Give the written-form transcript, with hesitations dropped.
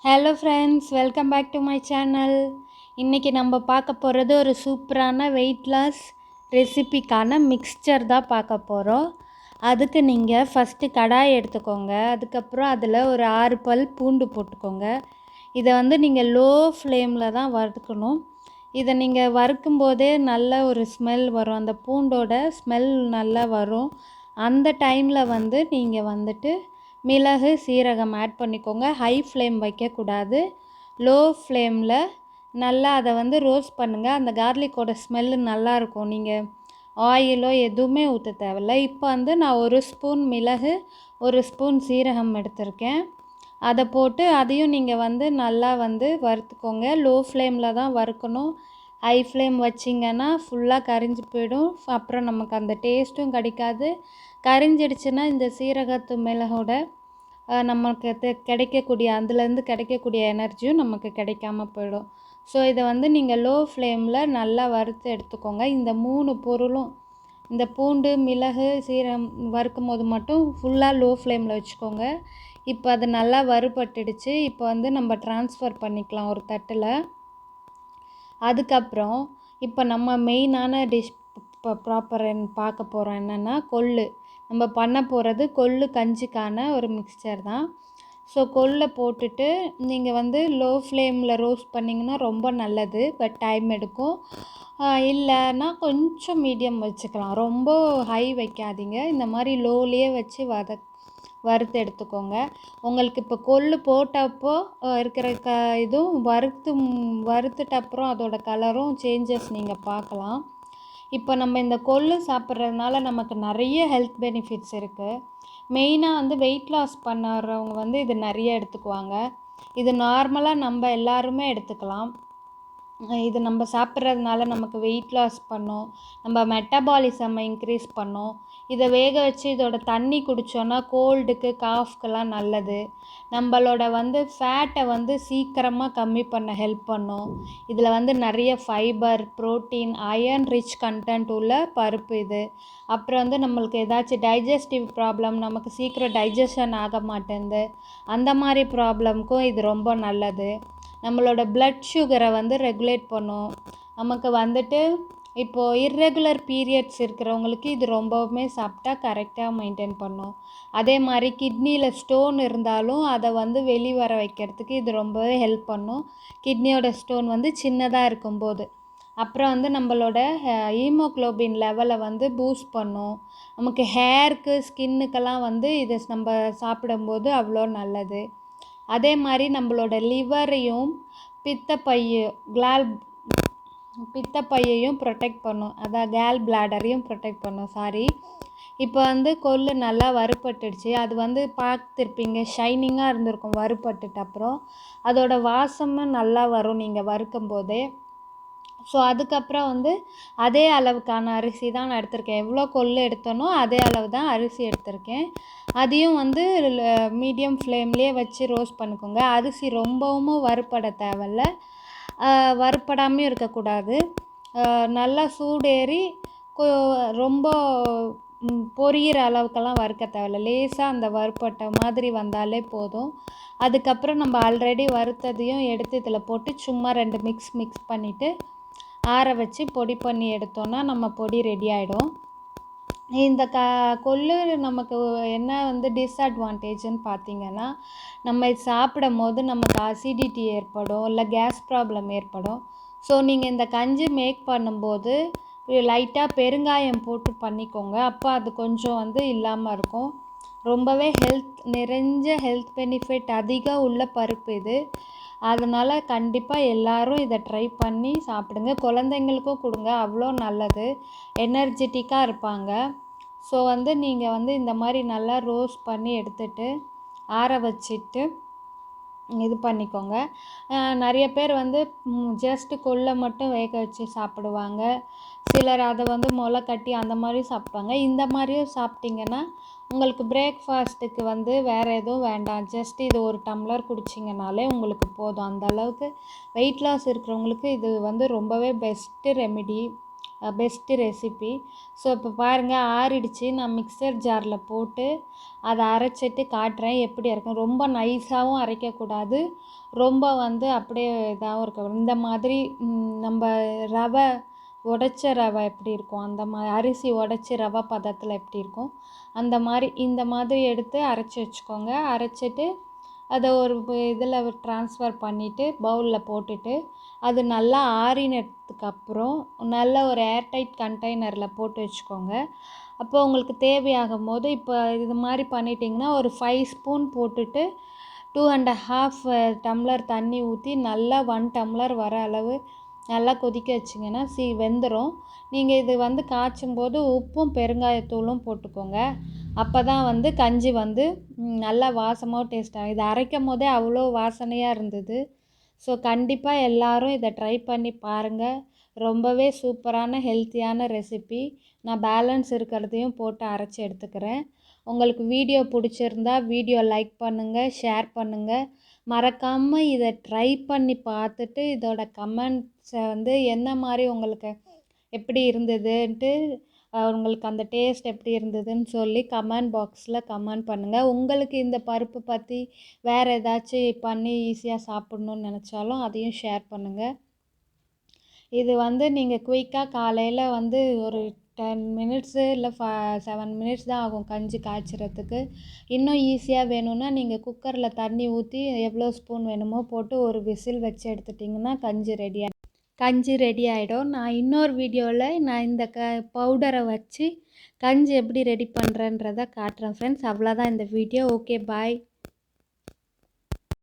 Hello friends, welcome back to my channel. இன்றைக்கி நம்ம பார்க்க போகிறது ஒரு சூப்பரான வெயிட் லாஸ் ரெசிபிக்கான மிக்ஸ்சர் தான் பார்க்க போகிறோம். அதுக்கு நீங்கள் ஃபஸ்ட்டு கடாய் எடுத்துக்கோங்க. அதுக்கப்புறம் அதில் ஒரு 6 பல் பூண்டு போட்டுக்கோங்க. இதை நீங்கள் லோ ஃப்ளேமில் தான் வறுக்கணும். இதை நீங்கள் வறுக்கும்போதே நல்ல ஒரு ஸ்மெல் வரும், அந்த பூண்டோட ஸ்மெல் நல்லா வரும். அந்த டைமில் நீங்கள் மிளகு சீரகம் ஆட் பண்ணிக்கோங்க. ஹை ஃப்ளேம் வைக்கக்கூடாது, லோ ஃப்ளேமில் நல்லா அதை ரோஸ்ட் பண்ணுங்கள். அந்த கார்லிக்கோட ஸ்மெல்லு நல்லாயிருக்கும். நீங்கள் ஆயிலோ எதுவுமே ஊற்ற தேவையில்லை. இப்போ நான் 1 ஸ்பூன் மிளகு 1 ஸ்பூன் சீரகம் எடுத்திருக்கேன். அதை போட்டு அதையும் நீங்கள் நல்லா வறுத்துக்கோங்க. லோ ஃப்ளேமில் தான் வறுக்கணும். ஹை ஃப்ளேம் வச்சிங்கன்னா ஃபுல்லாக கரிஞ்சு போயிடும். அப்புறம் நமக்கு அந்த டேஸ்ட்டும் கிடைக்காது. கரிஞ்சிடுச்சுன்னா இந்த சீரகத்து மிளகோட நமக்கு கிடைக்கக்கூடிய அதுலேருந்து கிடைக்கக்கூடிய எனர்ஜியும் நமக்கு கிடைக்காம போயிடும். ஸோ இதை நீங்கள் லோ ஃப்ளேமில் நல்லா வறுத்து எடுத்துக்கோங்க. இந்த 3 பொருளும், இந்த பூண்டு மிளகு சீரகம் வறுக்கும் போது மட்டும் ஃபுல்லாக லோ ஃப்ளேமில் வச்சுக்கோங்க. இப்போ அது நல்லா வறுபட்டுடுச்சு. இப்போ நம்ம ட்ரான்ஸ்ஃபர் பண்ணிக்கலாம் ஒரு தட்டில். அதுக்கப்புறம் இப்போ நம்ம மெயினான டிஷ் ப்ராப்பர் பார்க்க போகிறோம். என்னென்னா கொள்ளு. நம்ம பண்ண போகிறது கொள்ளு கஞ்சிக்கான ஒரு மிக்ஸ்சர் தான். ஸோ கொள்ளை போட்டுட்டு நீங்கள் லோ ஃப்ளேமில் ரோஸ்ட் பண்ணிங்கன்னா ரொம்ப நல்லது. பட் டைம் எடுக்கும். இல்லைன்னா கொஞ்சம் மீடியம் வச்சுக்கலாம், ரொம்ப ஹை வைக்காதீங்க. இந்த மாதிரி லோலேயே வச்சு வறுத்து எடுத்துக்கோங்க. உங்களுக்கு இப்போ கொள்ளு போட்டப்போ இருக்கிற இதுவும் வறுத்துட்ட அப்புறம் அதோட கலரும் சேஞ்சஸ் நீங்கள் பார்க்கலாம். இப்போ நம்ம இந்த கொள்ளு சாப்பிட்றதுனால நமக்கு நிறைய ஹெல்த் பெனிஃபிட்ஸ் இருக்குது. மெயினாக வெயிட் லாஸ் பண்ணுறவங்க இது நிறைய எடுத்துக்குவாங்க. இது நார்மலாக நம்ம எல்லாருமே எடுத்துக்கலாம். இது நம்ம சாப்பிட்றதுனால நமக்கு வெயிட் லாஸ் பண்ணும், நம்ம மெட்டபாலிசம் இன்க்ரீஸ் பண்ணும். இதை வேக வச்சு இதோட தண்ணி குடித்தோன்னா கோல்டுக்கு காஃப்க்கெல்லாம் நல்லது. நம்மளோட ஃபேட்டை சீக்கிரமாக கம்மி பண்ண ஹெல்ப் பண்ணும். இதில் நிறைய fibre, protein, iron rich content உள்ள பருப்பு இது. அப்புறம் நம்மளுக்கு ஏதாச்சும் டைஜஸ்டிவ் ப்ராப்ளம், நமக்கு சீக்கிரம் டைஜஷன் ஆக மாட்டேங்குது, அந்த மாதிரி ப்ராப்ளம்க்கும் இது ரொம்ப நல்லது. நம்மளோட பிளட் சுகரை ரெகுலேட் பண்ணும். நமக்கு இப்போது இர்ரெகுலர் பீரியட்ஸ் இருக்கிறவங்களுக்கு இது ரொம்பவுமே சாப்பிட்டா கரெக்டாக மெயின்டைன் பண்ணும். அதே மாதிரி கிட்னியில் ஸ்டோன் இருந்தாலும் அதை வெளிவர வைக்கிறதுக்கு இது ரொம்பவே ஹெல்ப் பண்ணும். கிட்னியோட ஸ்டோன் சின்னதாக இருக்கும்போது. அப்புறம் நம்மளோட ஹீமோக்ளோபின் லெவலை பூஸ்ட் பண்ணும். நமக்கு ஹேருக்கு ஸ்கின்னுக்கெல்லாம் இதை நம்ம சாப்பிடும்போது அவ்வளோ நல்லது. அதே மாதிரி நம்மளோட லிவரையும் பித்தப்பையையும் ப்ரொடெக்ட் பண்ணும். அதான் கேல் பிளாடரையும் ப்ரொடெக்ட் பண்ணும். இப்போ கொள்ளு நல்லா வறுபட்டுடுச்சு. அது பார்த்துருப்பீங்க, ஷைனிங்காக இருந்திருக்கும் வறுபட்டுட்டு அப்புறம். அதோட வாசமும் நல்லா வரும் நீங்கள் வறுக்கும் போதே. ஸோ அதுக்கப்புறம் அதே அளவுக்கான அரிசி தான் நான் எடுத்திருக்கேன். எவ்வளோ கொள்ளு எடுத்தனோ அதே அளவு தான் அரிசி எடுத்திருக்கேன். அதையும் மீடியம் ஃப்ளேம்லேயே வச்சு ரோஸ்ட் பண்ணிக்கோங்க. அரிசி ரொம்பவும் வறுபட தேவையில்ல, வறுபடாமையும் இருக்கக்கூடாது. நல்லா சூடேறி ரொம்ப பொரியிற அளவுக்கெல்லாம் வறுக்க தேவையில்ல, லேசாக அந்த வறுபட்ட மாதிரி வந்தாலே போதும். அதுக்கப்புறம் நம்ம ஆல்ரெடி வறுத்ததையும் எடுத்து இதில் போட்டு சும்மா 2 மிக்ஸ் பண்ணிவிட்டு ஆற வச்சு பொடி பண்ணி எடுத்தோன்னா நம்ம பொடி ரெடி ஆகிடும். இந்த கொள்ளு நமக்கு என்ன டிஸ்அட்வான்டேஜ்னு பார்த்தீங்கன்னா, நம்ம இது சாப்பிடும் போது நமக்கு அசிடிட்டி ஏற்படும், இல்லை கேஸ் ப்ராப்ளம் ஏற்படும். ஸோ நீங்கள் இந்த கஞ்சி மேக் பண்ணும்போது லைட்டாக பெருங்காயம் போட்டு பண்ணிக்கோங்க. அப்போ அது கொஞ்சம் இல்லாமல் இருக்கும். ரொம்பவே நிறைஞ்ச ஹெல்த் பெனிஃபிட் அதிகம் உள்ள பருப்பு இது. அதனால் கண்டிப்பாக எல்லோரும் இதை ட்ரை பண்ணி சாப்பிடுங்க. குழந்தைங்களுக்கும் கொடுங்க, அவ்வளோ நல்லது, எனர்ஜெட்டிக்காக இருப்பாங்க. ஸோ நீங்கள் இந்த மாதிரி நல்லா ரோஸ்ட் பண்ணி எடுத்துட்டு ஆற வச்சுட்டு இது பண்ணிக்கோங்க. நிறைய பேர் ஜஸ்ட்டு கொள்ளை மட்டும் வேக வச்சு சாப்பிடுவாங்க. சிலர் அதை முளை கட்டி அந்த மாதிரி சாப்பிடுவாங்க. இந்த மாதிரியும் சாப்பிட்டிங்கன்னா உங்களுக்கு பிரேக்ஃபாஸ்ட்டுக்கு வேறு எதுவும் வேண்டாம், ஜஸ்ட் இது 1 டம்ளர் குடிச்சிங்கனாலே உங்களுக்கு போதும். அந்த அளவுக்கு வெயிட் லாஸ் இருக்கிறவங்களுக்கு இது ரொம்பவே best remedy. Best recipe. So இப்போ பாருங்கள் ஆறிடுச்சு. நான் மிக்சர் ஜாரில் போட்டு அதை அரைச்சிட்டு காட்டுறேன் எப்படி இருக்கும். ரொம்ப நைஸாகவும் அரைக்கக்கூடாது, ரொம்ப அப்படியே இதாகவும் இருக்க. இந்த மாதிரி நம்ம ரவை உடைச்ச ரவை எப்படி இருக்கும், அந்த மாதிரி அரிசி உடச்சி ரவை பதத்தில் எப்படி இருக்கும் அந்த மாதிரி இந்த மாதிரி எடுத்து அரைச்சி வச்சுக்கோங்க. அரைச்சிட்டு அதை ஒரு இதில் ட்ரான்ஸ்ஃபர் பண்ணிவிட்டு பவுலில் போட்டுட்டு அது நல்லா ஆறினதுக்கு அப்புறம் நல்ல ஒரு ஏர்டைட் கண்டெய்னரில் போட்டு வச்சுக்கோங்க. அப்போ உங்களுக்கு தேவையாகும் போது இப்போ இது மாதிரி பண்ணிட்டிங்கன்னா ஒரு 5 ஸ்பூன் போட்டுட்டு 2.5 டம்ளர் தண்ணி ஊற்றி நல்லா 1 டம்ளர் வர அளவு நல்லா கொதிக்க வச்சிங்கன்னா வெந்துடும். நீங்கள் இது காய்ச்சும் போது உப்பும் பெருங்காயத்தூளும் போட்டுக்கோங்க. அப்போ தான் கஞ்சி நல்லா வாசமாகவும் டேஸ்ட்டாகும். இதை அரைக்கும் போதே அவ்வளோ வாசனையாக இருந்தது. ஸோ கண்டிப்பாக எல்லோரும் இதை ட்ரை பண்ணி பாருங்கள். ரொம்பவே சூப்பரான ஹெல்த்தியான ரெசிபி. நான் பேலன்ஸ் இருக்கிறதையும் போட்டு அரைச்சி எடுத்துக்கிறேன். உங்களுக்கு வீடியோ பிடிச்சிருந்தா வீடியோ லைக் பண்ணுங்கள், ஷேர் பண்ணுங்கள். மறக்காமல் இதை ட்ரை பண்ணி பார்த்துட்டு இதோட கமெண்ட்ஸை என்ன மாதிரி உங்களுக்கு எப்படி இருந்ததுன்ட்டு உங்களுக்கு அந்த டேஸ்ட் எப்படி இருந்ததுன்னு சொல்லி கமெண்ட் பாக்ஸில் கமெண்ட் பண்ணுங்கள். உங்களுக்கு இந்த பருப்பு பற்றி வேறு ஏதாச்சும் பண்ணி ஈஸியாக சாப்பிட்ணுன்னு நினச்சாலும் அதையும் ஷேர் பண்ணுங்கள். இது நீங்கள் குயிக்காக காலையில் ஒரு 10 மினிட்ஸு இல்லை 7 மினிட்ஸ் தான் ஆகும் கஞ்சி காய்ச்சறதுக்கு. இன்னும் ஈஸியாக வேணும்னா நீங்கள் குக்கரில் தண்ணி ஊற்றி எவ்வளோ ஸ்பூன் வேணுமோ போட்டு ஒரு விசில் வச்சு எடுத்துட்டிங்கன்னா கஞ்சி ரெடி ஆகிடும். நான் இன்னொரு வீடியோவில் நான் இந்த பவுடரை வச்சு கஞ்சி எப்படி ரெடி பண்ணுறேன்றதை காட்டுறேன் ஃப்ரெண்ட்ஸ். அவ்வளோதான் இந்த வீடியோ. ஓகே, பாய்.